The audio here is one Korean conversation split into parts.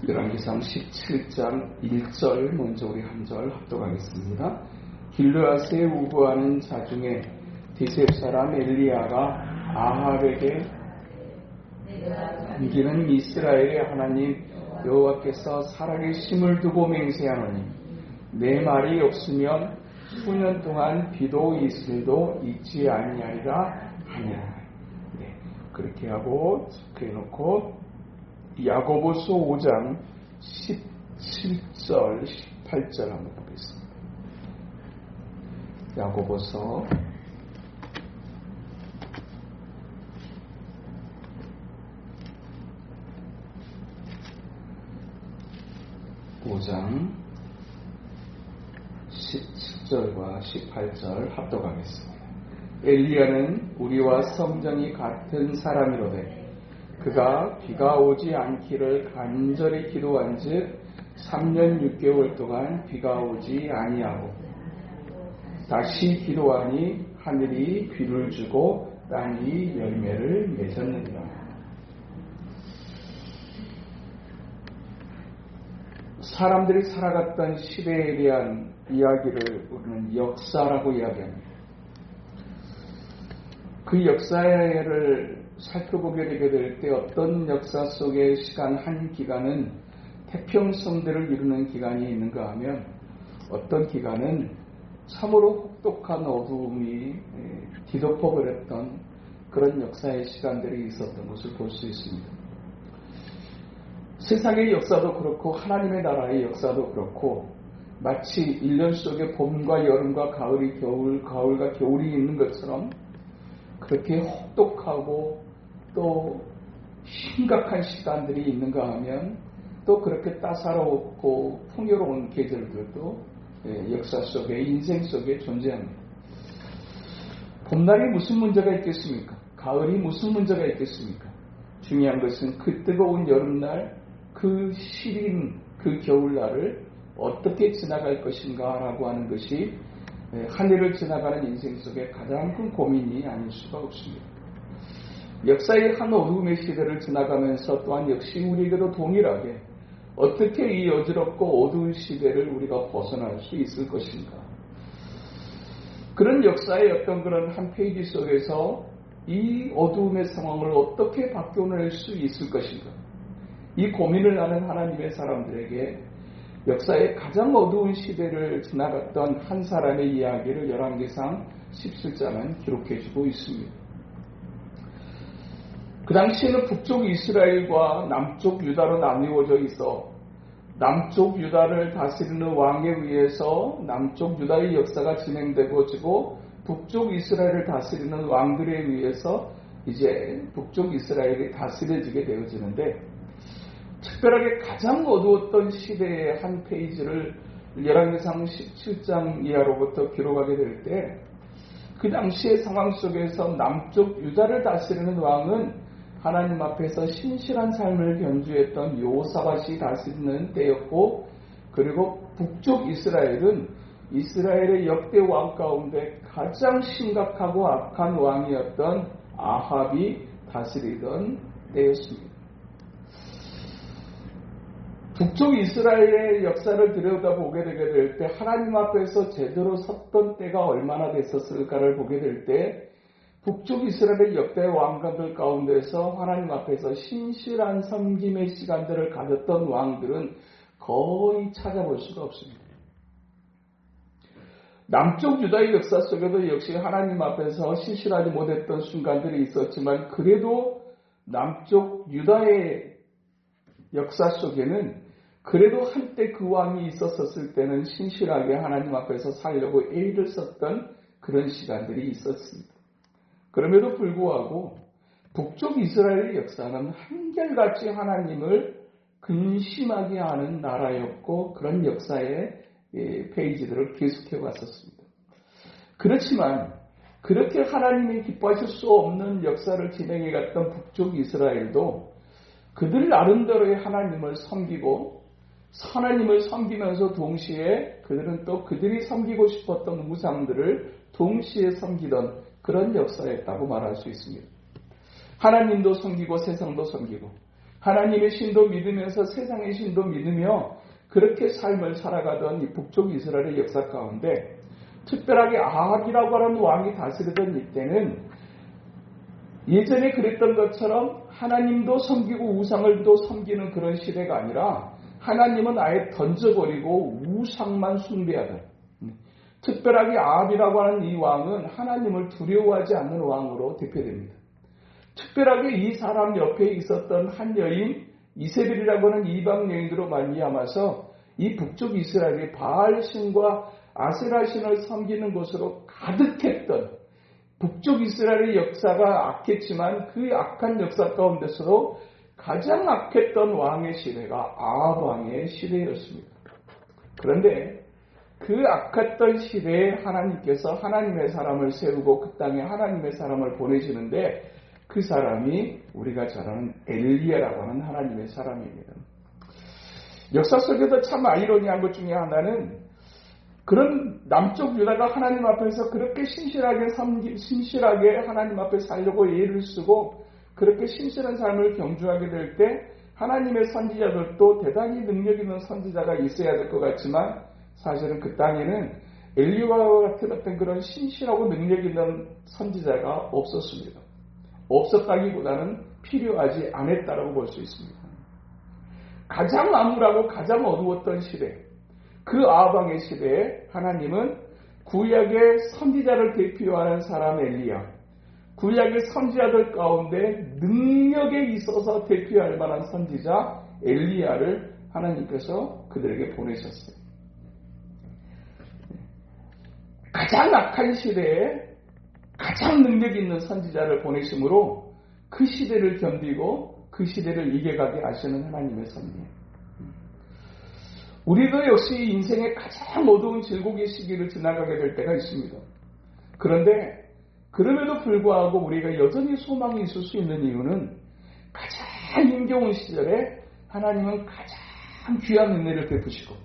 열왕기상 17장 1절 먼저 우리 한 절 합독하겠습니다. 길르앗에 우거하는 자 중에 디셉 사람 엘리야가 아합에게 이기는 이스라엘의 하나님 여호와께서 살아계심을 두고 맹세하노니 내 말이 없으면 수년 동안 비도 이슬도 있지 아니하리라 하니라. 그렇게 하고 해놓고 야고보서 5장 17절 18절 한번 보겠습니다. 야고보서 5장 17절과 18절 합독하겠습니다. 엘리야는 우리와 성정이 같은 사람이로되 그가 비가 오지 않기를 간절히 기도한 즉 3년 6개월 동안 비가 오지 아니하고 다시 기도하니 하늘이 비를 주고 땅이 열매를 맺었느니라. 사람들이 살아갔던 시대에 대한 이야기를 우리는 역사라고 이야기합니다. 그 역사를 살펴보게 되게 될 때 어떤 역사 속의 시간 한 기간은 태평성대를 이루는 기간이 있는가 하면 어떤 기간은 참으로 혹독한 어두움이 뒤덮어버렸던 그런 역사의 시간들이 있었던 것을 볼 수 있습니다. 세상의 역사도 그렇고 하나님의 나라의 역사도 그렇고 마치 1년 속에 봄과 여름과 가을이 가을과 겨울이 있는 것처럼 그렇게 혹독하고 또 심각한 시간들이 있는가 하면 또 그렇게 따사롭고 풍요로운 계절들도 역사 속에 인생 속에 존재합니다. 봄날이 무슨 문제가 있겠습니까? 가을이 무슨 문제가 있겠습니까? 중요한 것은 그 뜨거운 여름날 그 시린 그 겨울날을 어떻게 지나갈 것인가 라고 하는 것이 한 해를 지나가는 인생 속에 가장 큰 고민이 아닐 수가 없습니다. 역사의 한 어둠의 시대를 지나가면서 또한 역시 우리에게도 동일하게 어떻게 이 어지럽고 어두운 시대를 우리가 벗어날 수 있을 것인가. 그런 역사의 어떤 그런 한 페이지 속에서 이 어두움의 상황을 어떻게 바꿔낼 수 있을 것인가. 이 고민을 하는 하나님의 사람들에게 역사의 가장 어두운 시대를 지나갔던 한 사람의 이야기를 열왕기상 17장은 기록해주고 있습니다. 그 당시에는 북쪽 이스라엘과 남쪽 유다로 나뉘어져 있어 남쪽 유다를 다스리는 왕에 의해서 남쪽 유다의 역사가 진행되고 북쪽 이스라엘을 다스리는 왕들에 의해서 이제 북쪽 이스라엘이 다스려지게 되어지는데 특별하게 가장 어두웠던 시대의 한 페이지를 열왕기상 17장 이하로부터 기록하게 될 때 그 당시의 상황 속에서 남쪽 유다를 다스리는 왕은 하나님 앞에서 신실한 삶을 견주했던 요사밧이 다스리는 때였고 그리고 북쪽 이스라엘은 이스라엘의 역대 왕 가운데 가장 심각하고 악한 왕이었던 아합이 다스리던 때였습니다. 북쪽 이스라엘의 역사를 들여다보게 되게 될 때 하나님 앞에서 제대로 섰던 때가 얼마나 됐었을까를 보게 될 때 북쪽 이스라엘의 역대 왕가들 가운데서 하나님 앞에서 신실한 섬김의 시간들을 가졌던 왕들은 거의 찾아볼 수가 없습니다. 남쪽 유다의 역사 속에도 역시 하나님 앞에서 신실하지 못했던 순간들이 있었지만 그래도 남쪽 유다의 역사 속에는 그래도 한때 그 왕이 있었을 때는 신실하게 하나님 앞에서 살려고 애를 썼던 그런 시간들이 있었습니다. 그럼에도 불구하고 북쪽 이스라엘의 역사는 한결같이 하나님을 근심하게 하는 나라였고 그런 역사의 페이지들을 계속해 왔었습니다. 그렇지만 그렇게 하나님이 기뻐하실 수 없는 역사를 진행해 갔던 북쪽 이스라엘도 그들 나름대로의 하나님을 섬기고 하나님을 섬기면서 동시에 그들은 또 그들이 섬기고 싶었던 우상들을 동시에 섬기던 그런 역사였다고 말할 수 있습니다. 하나님도 섬기고 세상도 섬기고 하나님의 신도 믿으면서 세상의 신도 믿으며 그렇게 삶을 살아가던 이 북쪽 이스라엘의 역사 가운데 특별하게 아합이라고 하는 왕이 다스리던 이때는 예전에 그랬던 것처럼 하나님도 섬기고 우상을도 섬기는 그런 시대가 아니라 하나님은 아예 던져버리고 우상만 숭배하던, 특별하게 아합이라고 하는 이 왕은 하나님을 두려워하지 않는 왕으로 대표됩니다. 특별하게 이 사람 옆에 있었던 한 여인 이세벨이라고 하는 이방 여인으로 말미암아서 이 북쪽 이스라엘이 바알신과 아세라신을 섬기는 것으로 가득했던 북쪽 이스라엘의 역사가 악했지만 그 악한 역사 가운데서도 가장 악했던 왕의 시대가 아합 왕의 시대였습니다. 그런데 그 악했던 시대에 하나님께서 하나님의 사람을 세우고 그 땅에 하나님의 사람을 보내시는데 그 사람이 우리가 잘 아는 엘리야라고 하는 하나님의 사람입니다. 역사 속에서 참 아이러니한 것 중에 하나는 그런 남쪽 유다가 하나님 앞에서 그렇게 신실하게 하나님 앞에 살려고 예를 쓰고 그렇게 신실한 삶을 경주하게 될 때 하나님의 선지자들도 대단히 능력 있는 선지자가 있어야 될 것 같지만 사실은 그 땅에는 엘리야와 같은 어떤 그런 신실하고 능력 있는 선지자가 없었습니다. 없었다기보다는 필요하지 않았다라고 볼 수 있습니다. 가장 암울하고 가장 어두웠던 시대, 그 아합 왕의 시대에 하나님은 구약의 선지자를 대표하는 사람 엘리야, 구약의 선지자들 가운데 능력에 있어서 대표할 만한 선지자 엘리야를 하나님께서 그들에게 보내셨어요. 가장 악한 시대에 가장 능력 있는 선지자를 보내심으로 그 시대를 견디고 그 시대를 이겨가게 하시는 하나님의 섭리예요. 우리도 역시 인생의 가장 어두운 질곡의 시기를 지나가게 될 때가 있습니다. 그런데 그럼에도 불구하고 우리가 여전히 소망이 있을 수 있는 이유는 가장 힘겨운 시절에 하나님은 가장 귀한 은혜를 베푸시고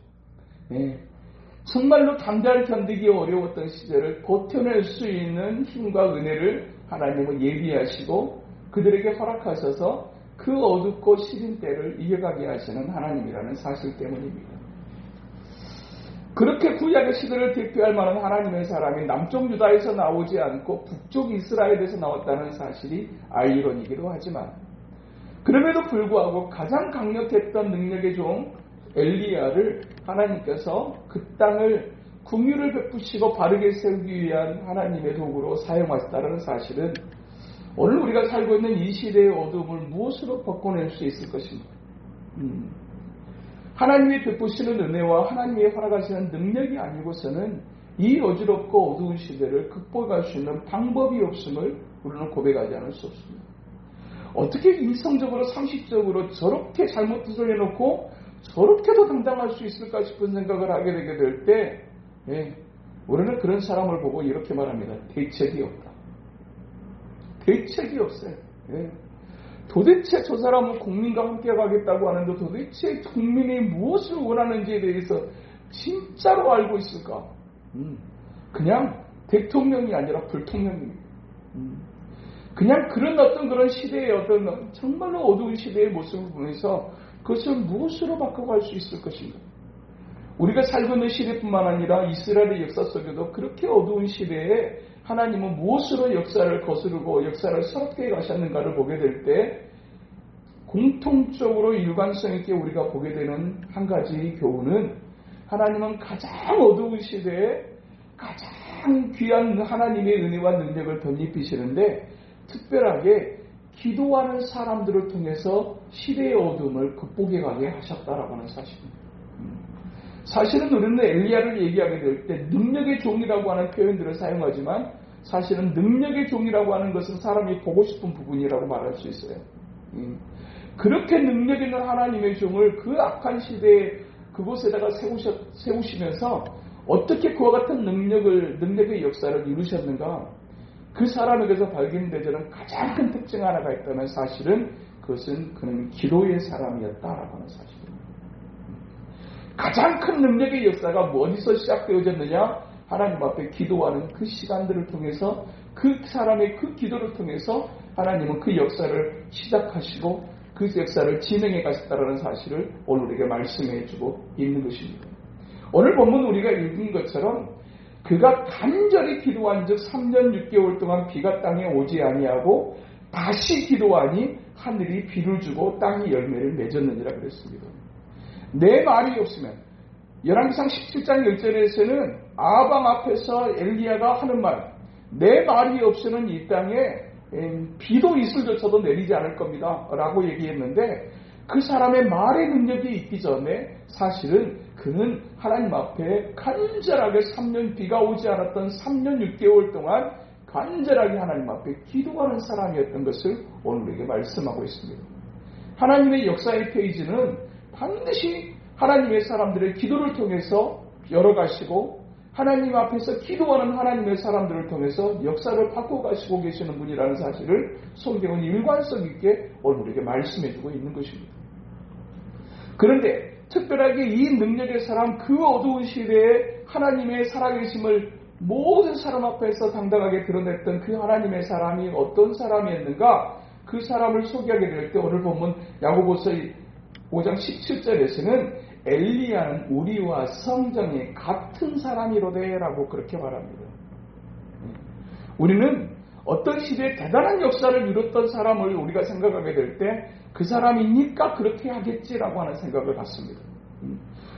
정말로 담대하게 견디기 어려웠던 시절을 버텨낼 수 있는 힘과 은혜를 하나님은 예비하시고 그들에게 허락하셔서 그 어둡고 시린 때를 이겨가게 하시는 하나님이라는 사실 때문입니다. 그렇게 구약의 시대를 대표할 만한 하나님의 사람이 남쪽 유다에서 나오지 않고 북쪽 이스라엘에서 나왔다는 사실이 아이러니기도 하지만 그럼에도 불구하고 가장 강력했던 능력의 종 엘리야를 하나님께서 그 땅을 긍휼을 베푸시고 바르게 세우기 위한 하나님의 도구로 사용하셨다는 사실은 오늘 우리가 살고 있는 이 시대의 어둠을 무엇으로 바꿔낼 수 있을 것인가? 하나님이 베푸시는 은혜와 하나님이 허락하시는 능력이 아니고서는 이 어지럽고 어두운 시대를 극복할 수 있는 방법이 없음을 우리는 고백하지 않을 수 없습니다. 어떻게 이성적으로 상식적으로 저렇게 잘못을 해놓고 저렇게도 당당할 수 있을까 싶은 생각을 하게 되게 될 때 우리는 그런 사람을 보고 이렇게 말합니다. 대책이 없다. 대책이 없어요. 도대체 저 사람은 국민과 함께 가겠다고 하는데 도대체 국민이 무엇을 원하는지에 대해서 진짜로 알고 있을까? 그냥 대통령이 아니라 불통령입니다. 그냥 그런 시대의 정말로 어두운 시대의 모습을 보면서 그것을 무엇으로 바꿔갈 수 있을 것인가? 우리가 살고 있는 시대뿐만 아니라 이스라엘의 역사 속에도 그렇게 어두운 시대에 하나님은 무엇으로 역사를 거스르고 역사를 새롭게 가셨는가를 보게 될 때 공통적으로 일관성 있게 우리가 보게 되는 한 가지 교훈은 하나님은 가장 어두운 시대에 가장 귀한 하나님의 은혜와 능력을 덧입히시는데 특별하게 기도하는 사람들을 통해서 시대의 어둠을 극복해 가게 하셨다라고 하는 사실입니다. 사실은 우리는 엘리야를 얘기하게 될 때 능력의 종이라고 하는 표현들을 사용하지만 사실은 능력의 종이라고 하는 것은 사람이 보고 싶은 부분이라고 말할 수 있어요. 그렇게 능력 있는 하나님의 종을 그 악한 시대에 그곳에다가 세우시면서 어떻게 그와 같은 능력의 역사를 이루셨는가? 그 사람에게서 발견되는 가장 큰 특징 하나가 있다면 사실은 그것은 그는 기도의 사람이었다라고 하는 사실입니다. 가장 큰 능력의 역사가 어디서 시작되어졌느냐? 하나님 앞에 기도하는 그 시간들을 통해서 그 사람의 그 기도를 통해서 하나님은 그 역사를 시작하시고 그 역사를 진행해 가셨다는 사실을 오늘 우리에게 말씀해 주고 있는 것입니다. 오늘 본문 우리가 읽은 것처럼 그가 간절히 기도한 즉 3년 6개월 동안 비가 땅에 오지 아니하고 다시 기도하니 하늘이 비를 주고 땅이 열매를 맺었느니라 그랬습니다. 내 말이 없으면 열왕기상 17장 1절에서는 아방 앞에서 엘리야가 하는 말, 내 말이 없으면 이 땅에 비도 이슬조차도 내리지 않을 겁니다 라고 얘기했는데, 그 사람의 말의 능력이 있기 전에 사실은 그는 하나님 앞에 간절하게 3년 비가 오지 않았던 3년 6개월 동안 간절하게 하나님 앞에 기도하는 사람이었던 것을 오늘 우리에게 말씀하고 있습니다. 하나님의 역사의 페이지는 반드시 하나님의 사람들의 기도를 통해서 열어가시고 하나님 앞에서 기도하는 하나님의 사람들을 통해서 역사를 바꿔가시고 계시는 분이라는 사실을 성경은 일관성 있게 오늘 우리에게 말씀해주고 있는 것입니다. 그런데 특별하게 이 능력의 사람, 그 어두운 시대에 하나님의 살아계심을 모든 사람 앞에서 당당하게 드러냈던 그 하나님의 사람이 어떤 사람이었는가, 그 사람을 소개하게 될 때 오늘 보면 야고보서 5장 17절에서는 엘리야는 우리와 성정이 같은 사람이로되 라고 그렇게 말합니다. 우리는 어떤 시대에 대단한 역사를 이뤘던 사람을 우리가 생각하게 될 때 그 사람이니까 그렇게 하겠지라고 하는 생각을 갖습니다.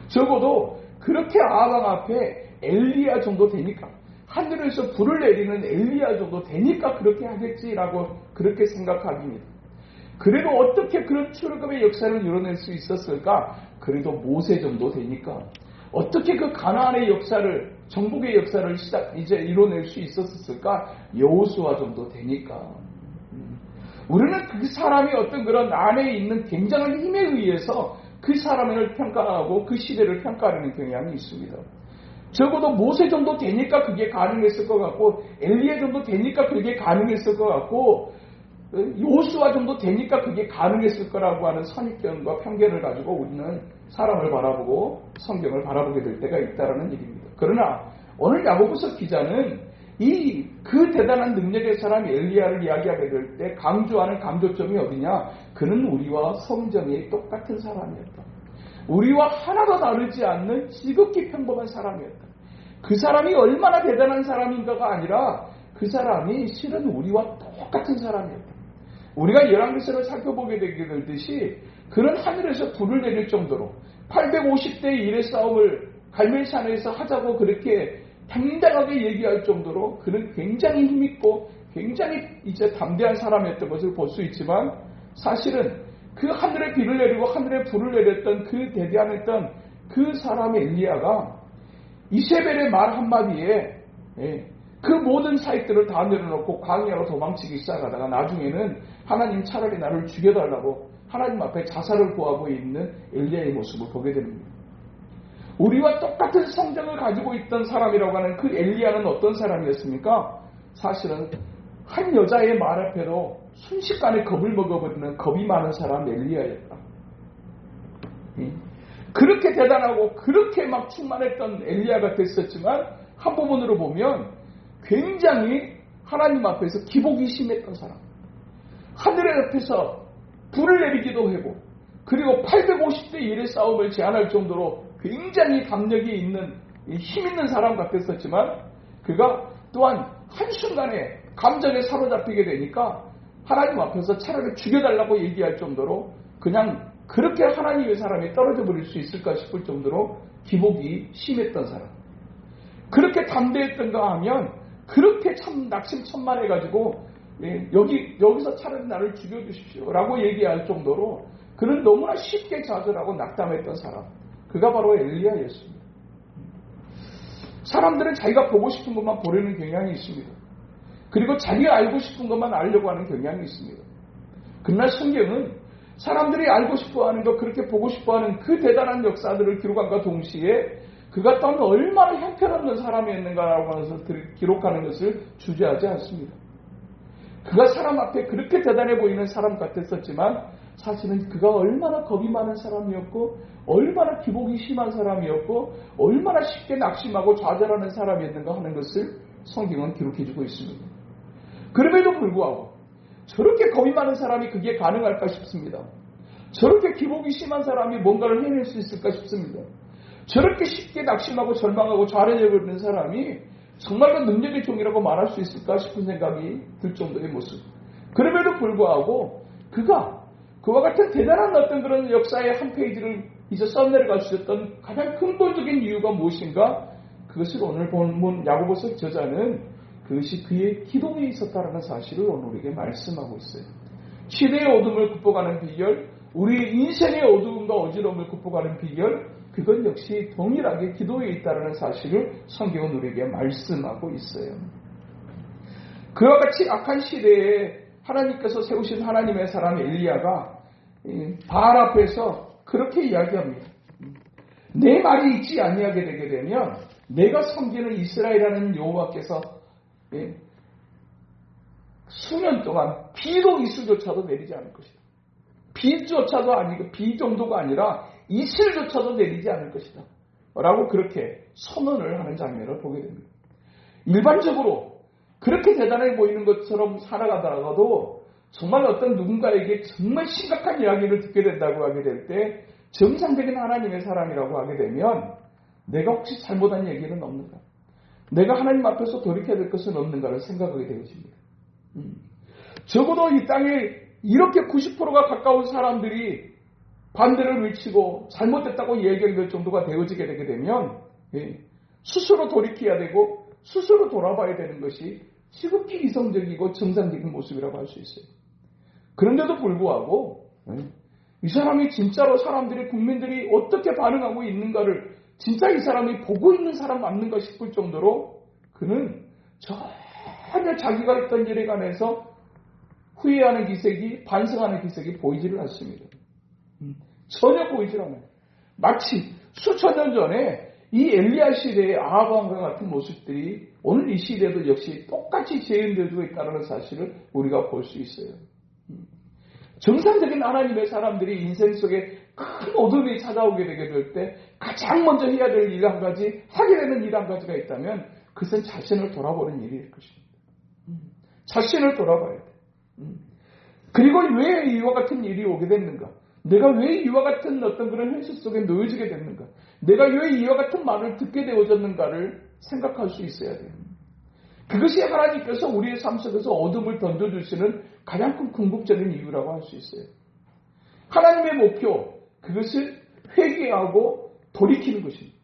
적어도 그렇게 아방 앞에 엘리야 정도 되니까, 하늘에서 불을 내리는 엘리야 정도 되니까 그렇게 하겠지라고 그렇게 생각합니다. 그래도 어떻게 그런 출애굽의 역사를 이뤄낼 수 있었을까? 그래도 모세 정도 되니까. 어떻게 그 가나안의 역사를, 정복의 역사를 이제 이뤄낼 수 있었을까? 여호수아 정도 되니까. 우리는 그 사람이 어떤 그런 안에 있는 굉장한 힘에 의해서 그 사람을 평가하고 그 시대를 평가하는 경향이 있습니다. 적어도 모세 정도 되니까 그게 가능했을 것 같고, 엘리야 정도 되니까 그게 가능했을 것 같고, 여호수아 정도 되니까 그게 가능했을 거라고 하는 선입견과 편견을 가지고 우리는 사람을 바라보고 성경을 바라보게 될 때가 있다는 얘기입니다. 그러나 오늘 야고보서 기자는 그 대단한 능력의 사람 엘리야를 이야기하게 될 때 강조하는 강조점이 어디냐? 그는 우리와 성정이 똑같은 사람이었다. 우리와 하나도 다르지 않는 지극히 평범한 사람이었다. 그 사람이 얼마나 대단한 사람인가가 아니라 그 사람이 실은 우리와 똑같은 사람이었다. 우리가 열왕기서를 살펴보게 되게 될 듯이 그는 하늘에서 불을 내릴 정도로 850대 1의 싸움을 갈멜산에서 하자고 그렇게 당당하게 얘기할 정도로 그는 굉장히 힘있고 굉장히 이제 담대한 사람이었던 것을 볼 수 있지만, 사실은 그 하늘에 비를 내리고 하늘에 불을 내렸던 그 대대함했던 그 사람 엘리야가 이세벨의 말 한마디에 그 모든 사익들을 다 내려놓고 광야로 도망치기 시작하다가 나중에는 하나님 차라리 나를 죽여달라고 하나님 앞에 자살을 구하고 있는 엘리야의 모습을 보게 됩니다. 우리와 똑같은 성정을 가지고 있던 사람이라고 하는 그 엘리야는 어떤 사람이었습니까? 사실은 한 여자의 말 앞에도 순식간에 겁을 먹어버리는 겁이 많은 사람 엘리야였다. 그렇게 대단하고 그렇게 막 충만했던 엘리야가 됐었지만 한 부분으로 보면 굉장히 하나님 앞에서 기복이 심했던 사람, 하늘의 앞에서 불을 내리기도 하고 그리고 850대 1의 싸움을 제안할 정도로 굉장히 감력이 있는 힘 있는 사람 같았었지만, 그가 또한 한순간에 감정에 사로잡히게 되니까 하나님 앞에서 차라리 죽여달라고 얘기할 정도로 그냥 그렇게 하나님의 사람이 떨어져 버릴 수 있을까 싶을 정도로 기복이 심했던 사람, 그렇게 담대했던가 하면 그렇게 참 낙심천만해가지고 여기서 차라리 나를 죽여주십시오 라고 얘기할 정도로 그는 너무나 쉽게 좌절하고 낙담했던 사람, 그가 바로 엘리야였습니다. 사람들은 자기가 보고 싶은 것만 보려는 경향이 있습니다. 그리고 자기가 알고 싶은 것만 알려고 하는 경향이 있습니다. 그러나 성경은 사람들이 알고 싶어하는 것, 그렇게 보고 싶어하는 그 대단한 역사들을 기록함과 동시에 그가 또한 얼마나 형편없는 사람이었는가라고 하면서 기록하는 것을 주저하지 않습니다. 그가 사람 앞에 그렇게 대단해 보이는 사람 같았었지만 사실은 그가 얼마나 겁이 많은 사람이었고 얼마나 기복이 심한 사람이었고 얼마나 쉽게 낙심하고 좌절하는 사람이었는가 하는 것을 성경은 기록해주고 있습니다. 그럼에도 불구하고 저렇게 겁이 많은 사람이 그게 가능할까 싶습니다. 저렇게 기복이 심한 사람이 뭔가를 해낼 수 있을까 싶습니다. 저렇게 쉽게 낙심하고 절망하고 좌절해버리는 사람이 정말로 능력의 종이라고 말할 수 있을까 싶은 생각이 들 정도의 모습. 그럼에도 불구하고 그와 같은 대단한 어떤 그런 역사의 한 페이지를 이제 써내려갈 수 있었던 가장 근본적인 이유가 무엇인가? 그것을 오늘 본문 야고보서 저자는 그것이 그의 기도에 있었다라는 사실을 오늘 우리에게 말씀하고 있어요. 시대의 어둠을 극복하는 비결, 우리 인생의 어두움과 어지러움을 극복하는 비결, 그건 역시 동일하게 기도에 있다는 사실을 성경은 우리에게 말씀하고 있어요. 그와 같이 악한 시대에 하나님께서 세우신 하나님의 사람 엘리야가 바알 앞에서 그렇게 이야기합니다. 내 말이 있지 아니하게 되게 되면 내가 섬기는 이스라엘이라는 여호와께서 수년 동안 비도 이슬조차도 내리지 않을 것이다. 비조차도 아니고 비 정도가 아니라 이슬조차도 내리지 않을 것이다. 라고 그렇게 선언을 하는 장면을 보게 됩니다. 일반적으로 그렇게 대단해 보이는 것처럼 살아가다가도 정말 어떤 누군가에게 정말 심각한 이야기를 듣게 된다고 하게 될 때 정상적인 하나님의 사람이라고 하게 되면 내가 혹시 잘못한 얘기는 없는가? 내가 하나님 앞에서 돌이켜야 될 것은 없는가를 생각하게 되어집니다. 적어도 이 땅에 이렇게 90%가 가까운 사람들이 반대를 외치고 잘못됐다고 얘기할 정도가 되어지게 되게 되면 스스로 돌이켜야 되고 스스로 돌아봐야 되는 것이 지극히 이성적이고 정상적인 모습이라고 할 수 있어요. 그런데도 불구하고 이 사람이 진짜로 사람들이 국민들이 어떻게 반응하고 있는가를 진짜 이 사람이 보고 있는 사람 맞는가 싶을 정도로 그는 전혀 자기가 했던 일에 관해서 후회하는 기색이 반성하는 기색이 보이지를 않습니다. 전혀 보이질 않아요. 마치 수천 년 전에 이 엘리야 시대의 아합 왕과 같은 모습들이 오늘 이 시대도 역시 똑같이 재현되고 있다는 사실을 우리가 볼 수 있어요. 정상적인 하나님의 사람들이 인생 속에 큰 어둠이 찾아오게 되게 될 때 가장 먼저 해야 될 일 한 가지, 하게 되는 일 한 가지가 있다면 그것은 자신을 돌아보는 일일 것입니다. 자신을 돌아봐야 돼. 그리고 왜 이와 같은 일이 오게 됐는가? 내가 왜 이와 같은 어떤 그런 현실 속에 놓여지게 됐는가? 내가 왜 이와 같은 말을 듣게 되어졌는가를 생각할 수 있어야 돼요. 그것이 하나님께서 우리의 삶 속에서 어둠을 던져주시는 가장 큰 궁극적인 이유라고 할 수 있어요. 하나님의 목표, 그것을 회개하고 돌이키는 것입니다.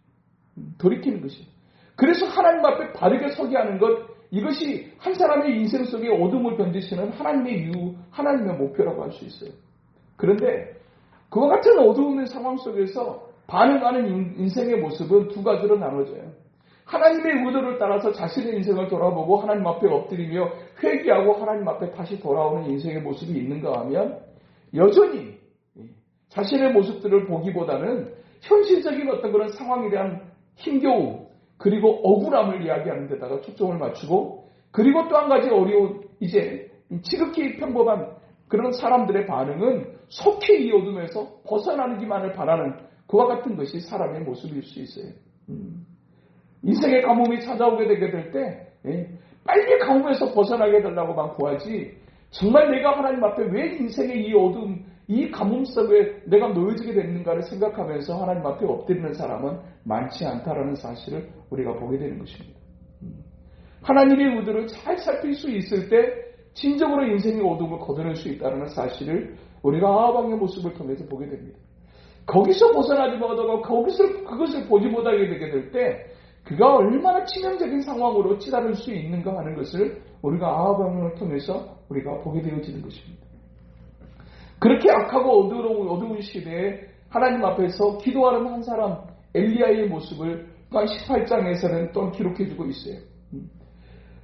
돌이키는 것입니다. 그래서 하나님 앞에 바르게 서게 하는 것, 이것이 한 사람의 인생 속에 어둠을 던지시는 하나님의 이유, 하나님의 목표라고 할 수 있어요. 그런데 그와 같은 어두운 상황 속에서 반응하는 인생의 모습은 두 가지로 나눠져요. 하나님의 의도를 따라서 자신의 인생을 돌아보고 하나님 앞에 엎드리며 회개하고 하나님 앞에 다시 돌아오는 인생의 모습이 있는가 하면 여전히 자신의 모습들을 보기보다는 현실적인 어떤 그런 상황에 대한 힘겨움 그리고 억울함을 이야기하는 데다가 초점을 맞추고 그리고 또 한 가지 어려운 이제 지극히 평범한 그런 사람들의 반응은 속히 이 어둠에서 벗어나기만을 바라는 그와 같은 것이 사람의 모습일 수 있어요. 인생의 가뭄이 찾아오게 되게 될 때 빨리 가뭄에서 벗어나게 되려고만 구하지 정말 내가 하나님 앞에 왜 인생의 이 어둠, 이 가뭄 속에 내가 놓여지게 됐는가를 생각하면서 하나님 앞에 엎드리는 사람은 많지 않다라는 사실을 우리가 보게 되는 것입니다. 하나님의 의도를 잘 살필 수 있을 때 진정으로 인생의 어둠을 걷어낼 수 있다는 사실을 우리가 아합왕의 모습을 통해서 보게 됩니다. 거기서 벗어나지 못하고 그것을 보지 못하게 되게 될 때 그가 얼마나 치명적인 상황으로 치달을 수 있는가 하는 것을 우리가 아합왕을 통해서 우리가 보게 되어지는 것입니다. 그렇게 악하고 어두운 시대에 하나님 앞에서 기도하는 한 사람 엘리야의 모습을 또한 18장에서는 또 기록해주고 있어요.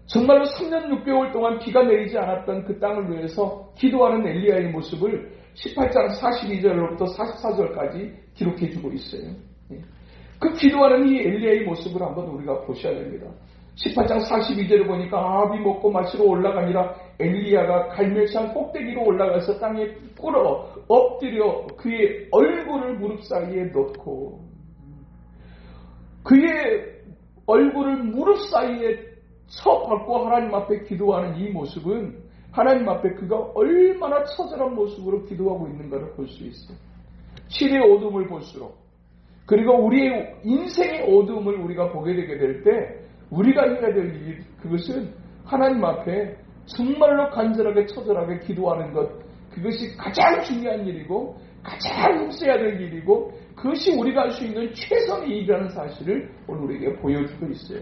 정말로 3년 6개월 동안 비가 내리지 않았던 그 땅을 위해서 기도하는 엘리야의 모습을 18장 42절로부터 44절까지 기록해주고 있어요. 그 기도하는 이 엘리야의 모습을 한번 우리가 보셔야 됩니다. 18장 42절을 보니까 아합이 먹고 마시러 올라가니라 엘리야가 갈멜산 꼭대기로 올라가서 땅에 꿇어 엎드려 그의 얼굴을 무릎 사이에 넣고 그의 얼굴을 무릎 사이에 쳐박고 하나님 앞에 기도하는 이 모습은 하나님 앞에 그가 얼마나 처절한 모습으로 기도하고 있는가를 볼 수 있어요. 시대의 어둠을 볼수록, 그리고 우리의 인생의 어둠을 우리가 보게 되게 될 때 우리가 해야 될 일, 그것은 하나님 앞에 정말로 간절하게 처절하게 기도하는 것, 그것이 가장 중요한 일이고 가장 힘써야 될 일이고 그것이 우리가 할 수 있는 최선의 일이라는 사실을 오늘 우리에게 보여주고 있어요.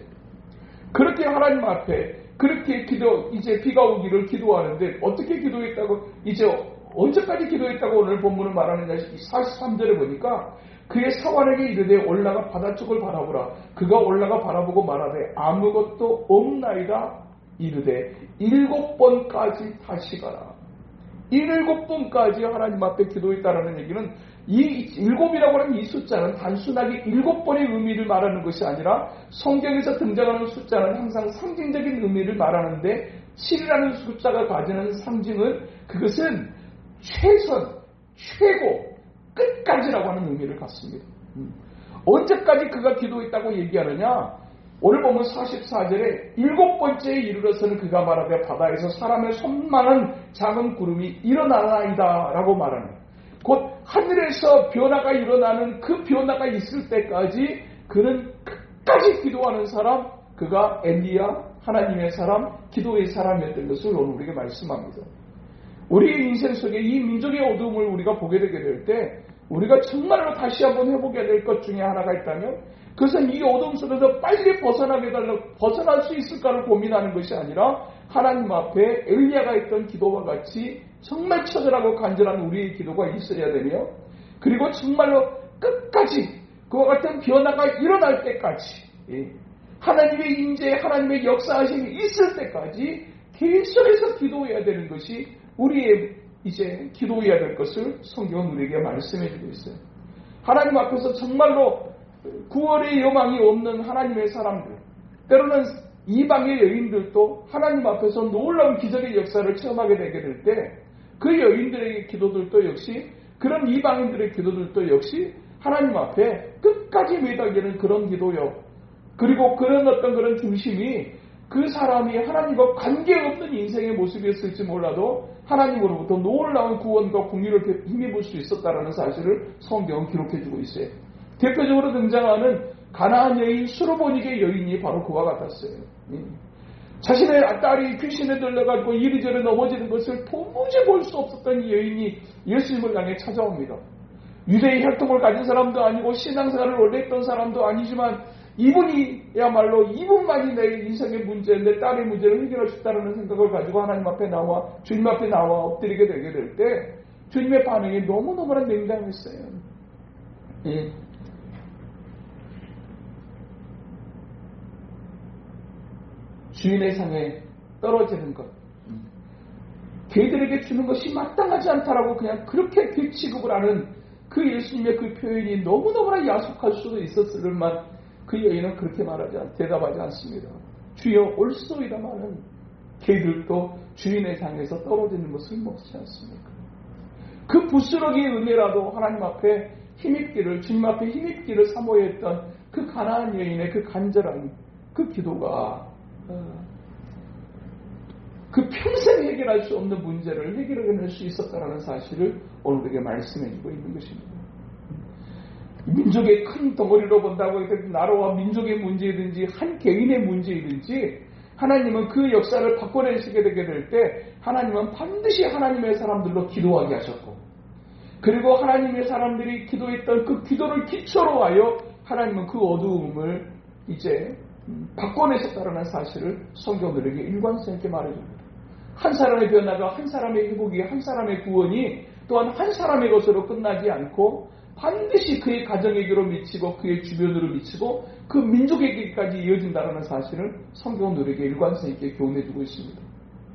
그렇게 하나님 앞에 그렇게 이제 비가 오기를 기도하는데 어떻게 기도했다고, 이제 언제까지 기도했다고 오늘 본문은 말하느냐, 43절에 보니까 그의 사환에게 이르되 올라가 바다 쪽을 바라보라. 그가 올라가 바라보고 말하되 아무것도 없나이다. 이르되 7번까지 다시 가라. 7번까지 하나님 앞에 기도했다라는 얘기는, 이 7이라고 하는 이 숫자는 단순하게 7번의 의미를 말하는 것이 아니라 성경에서 등장하는 숫자는 항상 상징적인 의미를 말하는데 7이라는 숫자가 가지는 상징은, 그것은 최선, 최고, 끝까지라고 하는 의미를 갖습니다. 언제까지 그가 기도했다고 얘기하느냐? 오늘 보면 44절에 7번째에 이르러서는 그가 말하되 바다에서 사람의 손만한 작은 구름이 일어나나이다 라고 말하는, 곧 하늘에서 변화가 일어나는 그 변화가 있을 때까지 그는 끝까지 기도하는 사람, 그가 엘리야, 하나님의 사람, 기도의 사람이었던 것을 오늘 우리에게 말씀합니다. 우리의 인생 속에 이 민족의 어두움을 우리가 보게 되게 될 때 우리가 정말로 다시 한번 해보게 될 것 중에 하나가 있다면, 그것은 이 어두움 속에서 빨리 벗어날 수 있을까를 고민하는 것이 아니라 하나님 앞에 엘리야가 했던 기도와 같이 정말 처절하고 간절한 우리의 기도가 있어야 되며, 그리고 정말로 끝까지 그와 같은 변화가 일어날 때까지, 하나님의 임재, 하나님의 역사하심이 있을 때까지 계속해서 기도해야 되는 것이 우리의 이제 기도해야 될 것을 성경은 우리에게 말씀해 주고 있어요. 하나님 앞에서 정말로 구원의 여망이 없는 하나님의 사람들, 때로는 이방의 여인들도 하나님 앞에서 놀라운 기적의 역사를 체험하게 되게 될 때 그 여인들의 기도들도 역시, 그런 이방인들의 기도들도 역시 하나님 앞에 끝까지 매달리는 그런 기도요. 그리고 그런 어떤 그런 중심이 그 사람이 하나님과 관계없는 인생의 모습이었을지 몰라도 하나님으로부터 놀라운 구원과 공의를 힘입을 수 있었다는 사실을 성경은 기록해주고 있어요. 대표적으로 등장하는 가나안 여인 수르보닉의 여인이 바로 그와 같았어요. 자신의 딸이 귀신에 들려가지고 이리저리 넘어지는 것을 도무지 볼 수 없었던 이 여인이 예수님을 향해 찾아옵니다. 유대의 혈통을 가진 사람도 아니고 신앙생활을 원래 했던 사람도 아니지만 이분이야말로 이분만이 내 인생의 문제, 내 딸의 문제를 해결할 수 있다는 생각을 가지고 하나님 앞에 나와, 주님 앞에 나와 엎드리게 되게 될 때 주님의 반응이 너무너무나 냉담했어요. 주인의 상에 떨어지는 것, 걔들에게 주는 것이 마땅하지 않다라고 그냥 그렇게 취급을 하는 그 예수님의 그 표현이 너무너무나 야속할 수도 있었을만, 그 여인은 그렇게 대답하지 않습니다. 주여 올소이다마는 걔들도 주인의 상에서 떨어지는 것을 먹지 않습니까? 그 부스러기의 은혜라도 하나님 앞에 힘입기를, 주님 앞에 힘입기를 사모해 했던 그 가나안 여인의 그 간절한 그 기도가 그 평생 해결할 수 없는 문제를 해결해낼 수 있었다는 사실을 오늘에게 말씀해주고 있는 것입니다. 민족의 큰 덩어리로 본다고 해서 나라와 민족의 문제이든지 한 개인의 문제이든지 하나님은 그 역사를 바꿔내시게 되게 될 때 하나님은 반드시 하나님의 사람들로 기도하게 하셨고, 그리고 하나님의 사람들이 기도했던 그 기도를 기초로 하여 하나님은 그 어두움을 이제 바꿔내셨다는 사실을 성경들에게 일관성 있게 말해줍니다. 한 사람의 변화가, 한 사람의 회복이, 한 사람의 구원이 또한 한 사람의 것으로 끝나지 않고 반드시 그의 가정에게로 미치고 그의 주변으로 미치고 그 민족에게까지 이어진다는 사실을 성경은 우리에게 일관성 있게 교훈해주고 있습니다.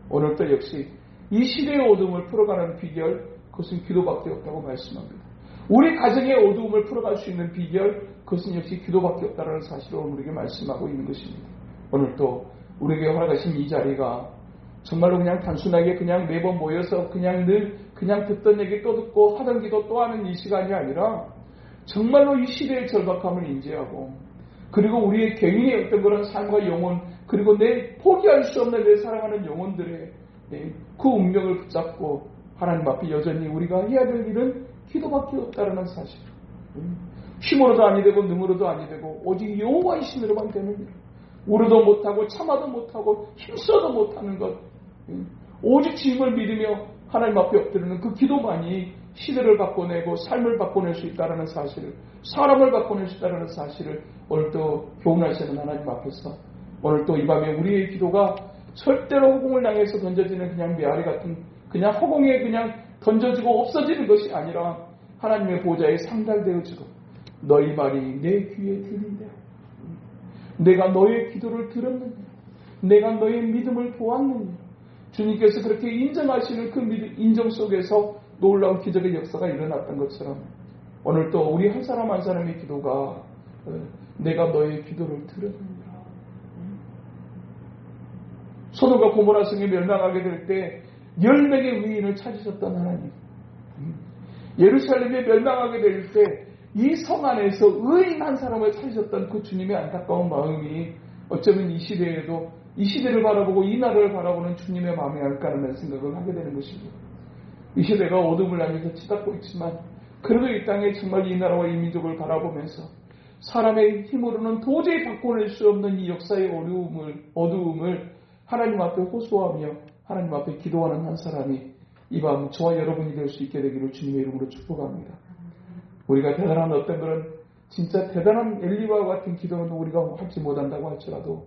오늘도 역시 이 시대의 어둠을 풀어가는 비결, 그것은 기도밖에 없다고 말씀합니다. 우리 가정의 어두움을 풀어갈 수 있는 비결, 그것은 역시 기도밖에 없다는 사실을 우리에게 말씀하고 있는 것입니다. 오늘도 우리에게 허락하신 이 자리가 정말로 그냥 단순하게 그냥 매번 모여서 그냥 듣던 얘기 또 듣고 하던 기도 또 하는 이 시간이 아니라 정말로 이 시대의 절박함을 인지하고, 그리고 우리의 개인의 어떤 그런 삶과 영혼, 그리고 내 포기할 수 없는 내 사랑하는 영혼들의 그 운명을 붙잡고 하나님 앞에 여전히 우리가 해야 될 일은 기도밖에 없다는 사실. 힘으로도 아니 되고 능으로도 아니 되고 오직 여호와의 신으로만 되는 일. 울어도 못하고 참아도 못하고 힘써도 못하는 것. 오직 주님을 믿으며 하나님 앞에 엎드리는 그 기도만이 시대를 바꿔내고 삶을 바꿔낼 수 있다는 사실을, 사람을 바꿔낼 수 있다는 사실을 오늘 또 교훈하시는 하나님 앞에서 오늘 또 이 밤에 우리의 기도가 절대로 허공을 향해서 던져지는 그냥 메아리 같은 그냥 허공에 그냥 던져지고 없어지는 것이 아니라 하나님의 보좌에 상달되어지고 너희 말이 내 귀에 들린대요. 내가 너의 기도를 들었느냐, 내가 너의 믿음을 보았느냐. 주님께서 그렇게 인정하시는 그 인정 속에서 놀라운 기적의 역사가 일어났던 것처럼 오늘 또 우리 한 사람 한 사람의 기도가 내가 너의 기도를 들었느냐. 소돔과 고모라 성이 멸망하게 될 때 10명의 의인을 찾으셨던 하나님, 예루살렘이 멸망하게 될 때 이 성 안에서 의인 한 사람을 찾으셨던 그 주님의 안타까운 마음이 어쩌면 이 시대에도 이 시대를 바라보고 이 나라를 바라보는 주님의 마음이 아닐까라는 생각을 하게 되는 것입니다. 이 시대가 어둠을 향해서 치닫고 있지만 그래도 이 땅에 정말 이 나라와 이 민족을 바라보면서 사람의 힘으로는 도저히 바꿔낼 수 없는 이 역사의 어두움을 하나님 앞에 호소하며 하나님 앞에 기도하는 한 사람이 이 밤 저와 여러분이 될 수 있게 되기를 주님의 이름으로 축복합니다. 우리가 대단한 어떤 그런 진짜 대단한 엘리와 같은 기도는 우리가 하지 못한다고 할지라도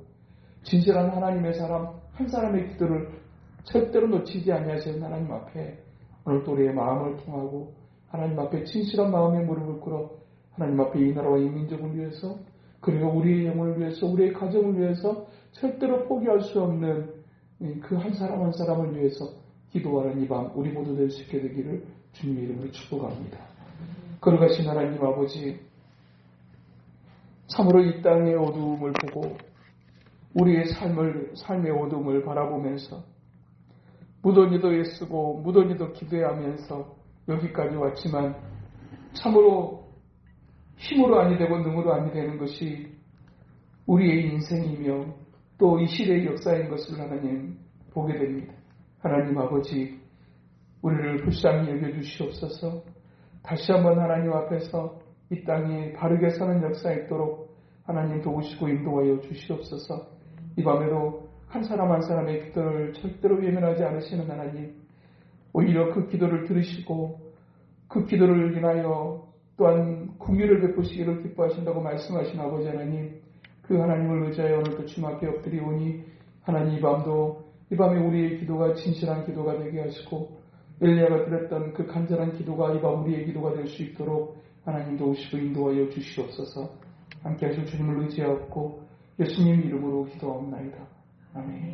진실한 하나님의 사람 한 사람의 기도를 절대로 놓치지 아니하시는 하나님 앞에 오늘 또 우리의 마음을 통하고 하나님 앞에 진실한 마음의 무릎을 꿇어 하나님 앞에 이 나라와 이 민족을 위해서 그리고 우리의 영혼을 위해서 우리의 가정을 위해서 절대로 포기할 수 없는 그 한 사람 한 사람을 위해서 기도하는 이 밤 우리 모두 될 수 있게 되기를 주님의 이름으로 축복합니다. 거룩하신 하나님 아버지, 참으로 이 땅의 어두움을 보고 우리의 삶의 어두움을 바라보면서 무더니도 애쓰고 무더니도 기도하면서 여기까지 왔지만 참으로 힘으로 아니 되고 능으로 아니 되는 것이 우리의 인생이며 또 이 시대의 역사인 것을 하나님 보게 됩니다. 하나님 아버지, 우리를 불쌍히 여겨주시옵소서. 다시 한번 하나님 앞에서 이 땅에 바르게 사는 역사 있도록 하나님 도우시고 인도하여 주시옵소서. 이 밤에도 한 사람 한 사람의 기도를 절대로 외면하지 않으시는 하나님, 오히려 그 기도를 들으시고 그 기도를 인하여 또한 긍휼을 베푸시기를 기뻐하신다고 말씀하신 아버지 하나님, 그 하나님을 의지하여 오늘도 주님 앞에 엎드리오니 하나님 이 밤에 우리의 기도가 진실한 기도가 되게 하시고 엘리야가 드렸던 그 간절한 기도가 이 밤 우리의 기도가 될 수 있도록 하나님 도우시고 인도하여 주시옵소서. 함께 하실 주님을 의지하옵고 예수님 이름으로 기도하옵나이다. 아멘.